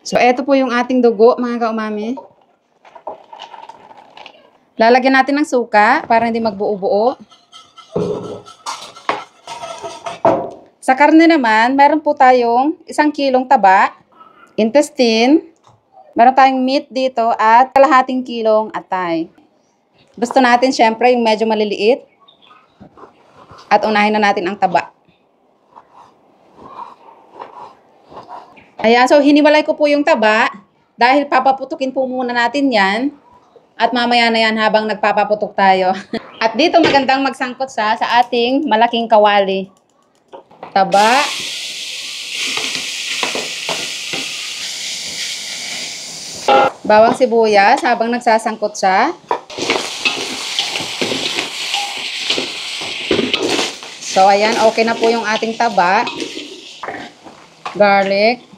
So, eto po yung ating dugo, mga kaumami. Lalagyan natin ng suka para hindi magbuo-buo. Sa karne naman, meron po tayong 1 kilong taba, intestine, meron tayong meat dito at kalahating kilong atay. Gusto natin syempre yung medyo maliliit at unahin na natin ang taba. Ayan, so hiniwalay ko po yung taba dahil papaputukin po muna natin yan at mamaya na yan habang nagpapaputok tayo. At dito magandang magsangkot sa ating malaking kawali. Taba. Bawang sibuyas habang nagsasangkot siya. So ayan, okay na po yung ating taba. Garlic.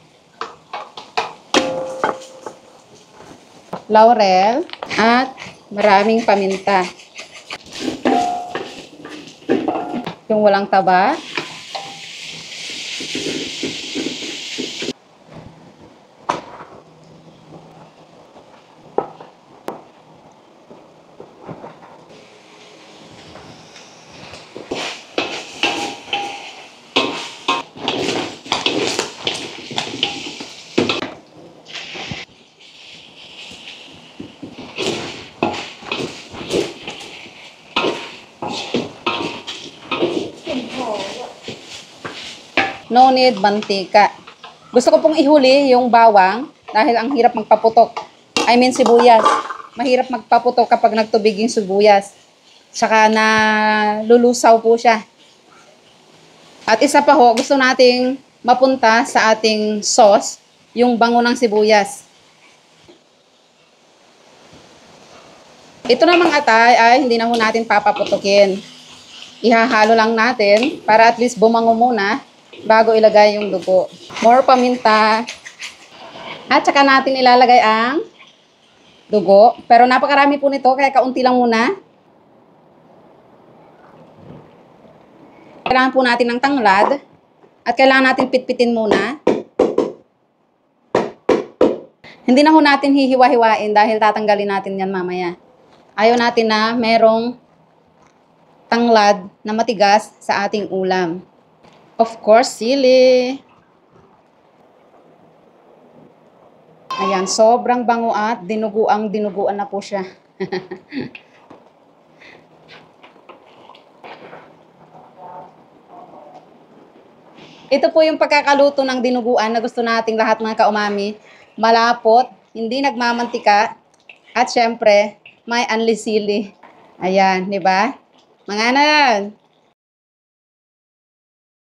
Laurel. At maraming paminta. Yung walang taba. No need mantika. Gusto ko pong ihuli yung bawang dahil ang hirap magpaputok. I mean sibuyas. Mahirap magpaputok kapag nagtubig yung sibuyas. Saka na lulusaw po siya. At isa pa ho, gusto nating mapunta sa ating sauce, yung bango ng sibuyas. Ito namang atay ay hindi na ho natin papaputukin. Ihahalo lang natin para at least bumango muna bago ilagay yung dugo. More paminta. At saka natin ilalagay ang dugo. Pero napakarami po nito kaya kaunti lang muna. Kailangan po natin ng tanglad. At kailangan natin pitpitin muna. Hindi na ho natin hihiwa-hiwain dahil tatanggalin natin yan mamaya. Ayaw natin na merong tanglad na matigas sa ating ulam. Of course, sili. Ayan, sobrang bango at dinuguan na po siya. Ito po yung pagkakaluto ng dinuguan na gusto nating lahat mga kaumami. Malapot, hindi nagmamantika, at syempre, may anli sili. Ayan, di ba? Mga nan.